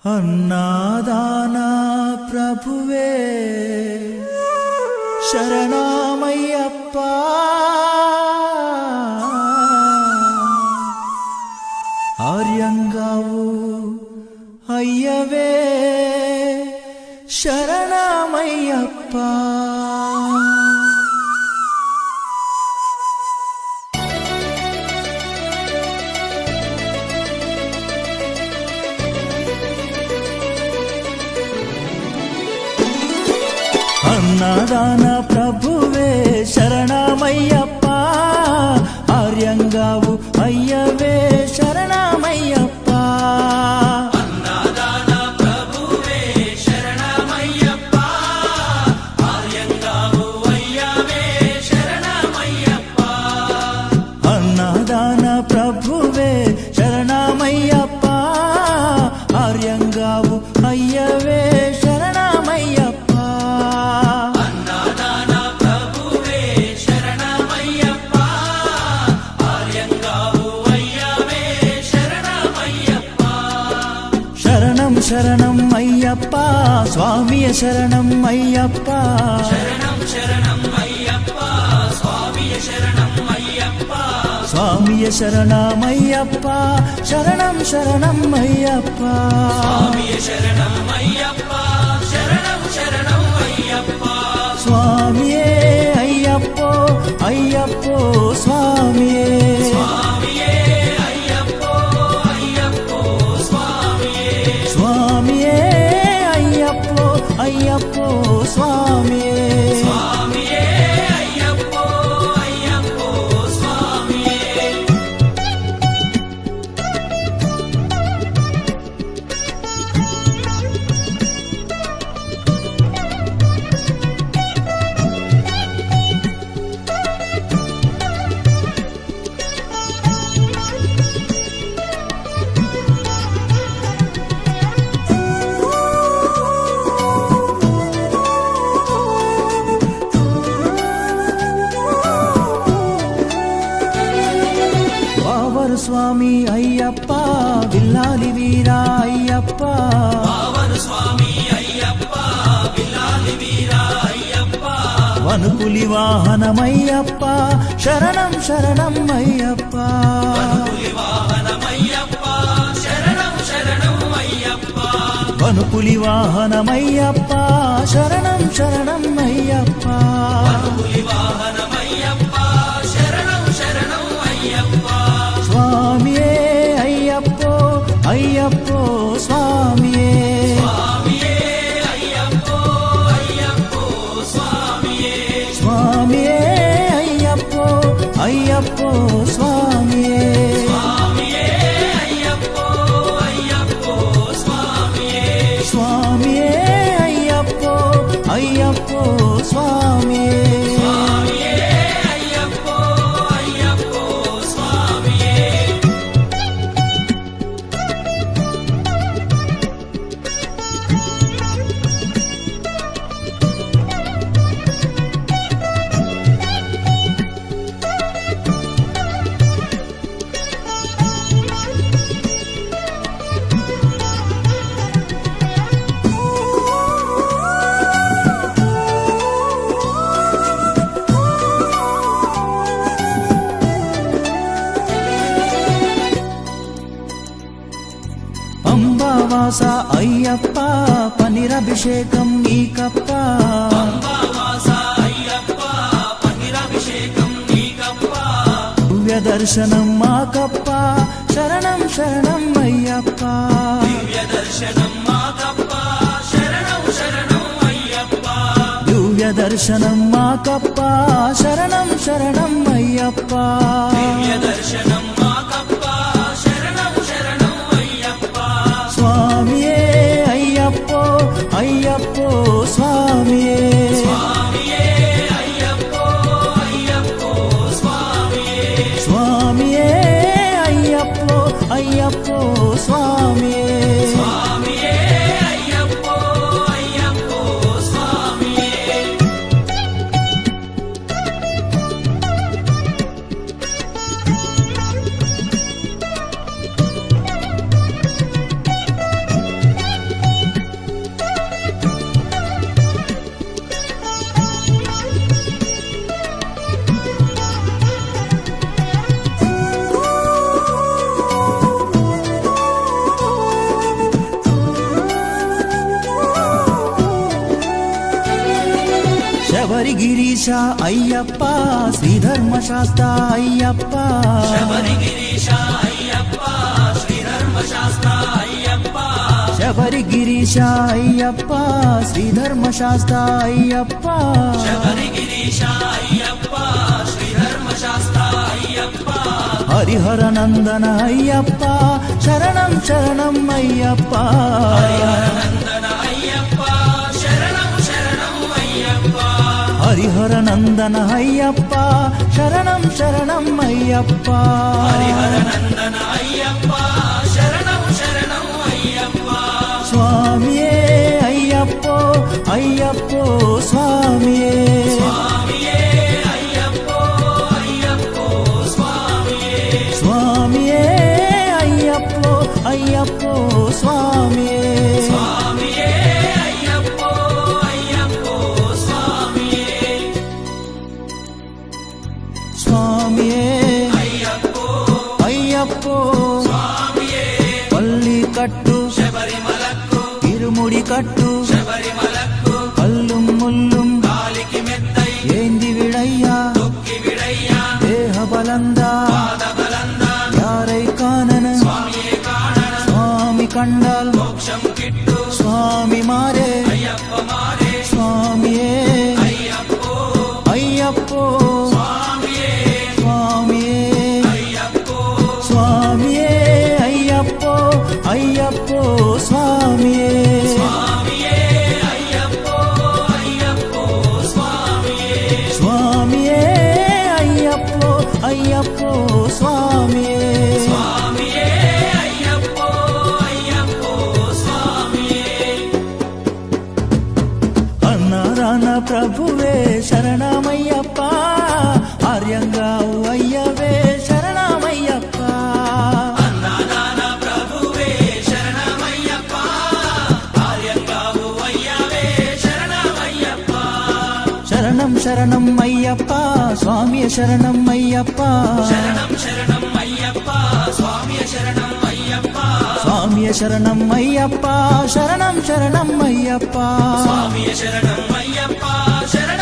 అన్నాదానా ప్రభువే శరణమయ్యప్ప ఆర్యంగావు అయ్యవే శరణమయ్యప్ప అన్నదాన ప్రభువే శరణమయ్యప్ప ఆర్యంగావు అయ్యవే శరణమయ్యప్ప అన్నదాన ప్రభువే శరణమయ్యప్ప ఆర్యంగావు అయ్యవే శరణమయ్యప్ప అన్నదాన ప్రభువే శరణమయ్యప్ప ఆర్యంగావు అయ్యవే శరణమయ్యప్ప అన్నదాన ప్రభువే శరణమయ్యప్ప ఆర్యంగావు అయ్యవే శరణమయ్యప్ప శరణం శరణం అయ్యప్ప స్వామియ శరణం అయ్యప్ప శరణం శరణం అయ్యప్ప స్వామియ శరణం అయ్యప్ప స్వామియ శరణమయ్యప్ప శరణం శరణం అయ్యప్ప స్వామియ శరణం అయ్యప్ప శరణం శరణం అయ్యప్ప స్వామియే అయ్యప్పో అయ్యప్పో స్వామియే స్వామియే అయ్యప్పో అయ్యప్పో స్వామియే స్వామియే అయ్యప్పో అయ్యప్పో స్వామియే స్వామియే అయ్యప్పో అయ్యప్పో స్వామియే వావరు స్వామి అయ్యప్ప విల్లాలి వీరా అయ్యప్ప పావన స్వామి అయ్యప్ప విల్లాలి వీరా అయ్యప్ప వనుపులి వాహనమయ్యప్ప శరణం శరణం అయ్యప్ప పులి వాహనమయ్యప్ప శరణం శరణం అయ్యప్ప వనుపులి వాహనమయ్యప్ప శరణం శరణం అయ్యప్ప పులి వాహనమయ్యప్ప శరణం శరణం అయ్యప్ప స్వామియే అయ్యప్పో అయ్యప్పో స్వామియే స్వామియే అయ్యప్పో అయ్యప్పో స్వామియే స్వామియే అయ్యప్పో అయ్యప్పో స్వామియే స్వామియే అయ్యప్పో అయ్యప్పో స్వామియే స్వామియే అయ్యప్పో అయ్యప్పో స్వామియే స్వామియే అయ్యప్పో అయ్యప్పో స్వామియే పంబావాస అయ్యప్ప పనిరభిషేకం నీకప్ప అంబావాస అయ్యప్ప పనిరభిషేకం నీకప్ప దివ్య దర్శనం మాకప్ప శరణం శరణం అయ్యప్ప దివ్య దర్శనం మాకప్ప శరణం శరణం అయ్యప్ప దివ్య దర్శనం మాకప్ప శరణం శరణం అయ్యప్ప దివ్య దర్శనం మాకప్ప శరణం శరణం అయ్యప్ప స్వామియే అయ్యప్పో అయ్యప్పో స్వామియే స్వామియే అయ్యప్పో అయ్యప్పో స్వామియే స్వామియే అయ్యప్పో అయ్యప్పో స్వామియే స్వామియే అయ్యప్పో అయ్యప్పో స్వామియే శబరిగిరీశ అయ్యప్ప శ్రీధర్మశాస్త్ర అయ్యప్ప శబరిగిరీశ అయ్యప్ప శ్రీధర్మశాస్త్ర అయ్యప్ప శబరిగిరీశ అయ్యప్ప శ్రీధర్మశాస్త్ర అయ్యప్ప శబరిగిరీశ అయ్యప్ప శ్రీధర్మశాస్త్ర అయ్యప్ప హరిహర నందన అయ్యప్ప శరణం శరణం అయ్యప్ప నందన అయ్యప్ప శరణం శరణం అయ్యప్ప హరిహర నందన అయ్యప్ప శరణం శరణం అయ్యప్ప హరిహర నందన అయ్యప్ప శరణం శరణం అయ్యప్ప స్వామియే అయ్యప్పో అయ్యప్పో స్వామియే స్వామియే అయ్యప్పో అయ్యప్పో స్వామియే స్వామియే అయ్యప్పో అయ్యప్పో స్వామియే స్వామియే అయ్యప్పో అయ్యప్పో స్వామియే స్వామియే అయ్యప్పో అయ్యప్పో స్వామియే పల్లి కట్టు శబరిమలకు ఇరుముడి కట్టు శబరిమలకు కల్లు ముల్లుం కాలికి మెత్తై ఏంది విడయ్యా తొక్కి విడయ్యా దేహ బలందా పాద బలందా యారై కానన స్వామియే కాణన స్వామి కండాల్ మోక్షం కిట్టు స్వామి మారే అయ్యప్ప మారే స్వామియే అయ్యప్పో అయ్యప్పో స్వామియే స్వామియే అయ్యప్పో స్వామియే అయ్యప్పో అయ్యప్పో స్వామియే స్వామియే అయ్యప్పో అయ్యప్పో స్వామియే స్వామియే అయ్యప్పో అయ్యప్పో స్వామియే స్వామియే అయ్యప్పో అయ్యప్పో స్వామియే అన్నారాన ప్రభువే శరణమయ్యప్ప ఆర్యంగావు అయ్యవే శరణమయ్యప్ప అన్నదాన ప్రభువే శరణమయ్యప్ప ఆర్యంగావు అయ్యవే శరణమయ్యప్ప శరణం శరణం అయ్యప్ప స్వామియ శరణం అయ్యప్ప శరణం శరణం అయ్యప్ప స్వామియ శరణం అయ్యప్ప స్వామియ శరణం అయ్యప్ప శరణం శరణం అయ్యప్ప స్వామియ శరణం అయ్యప్ప శరణం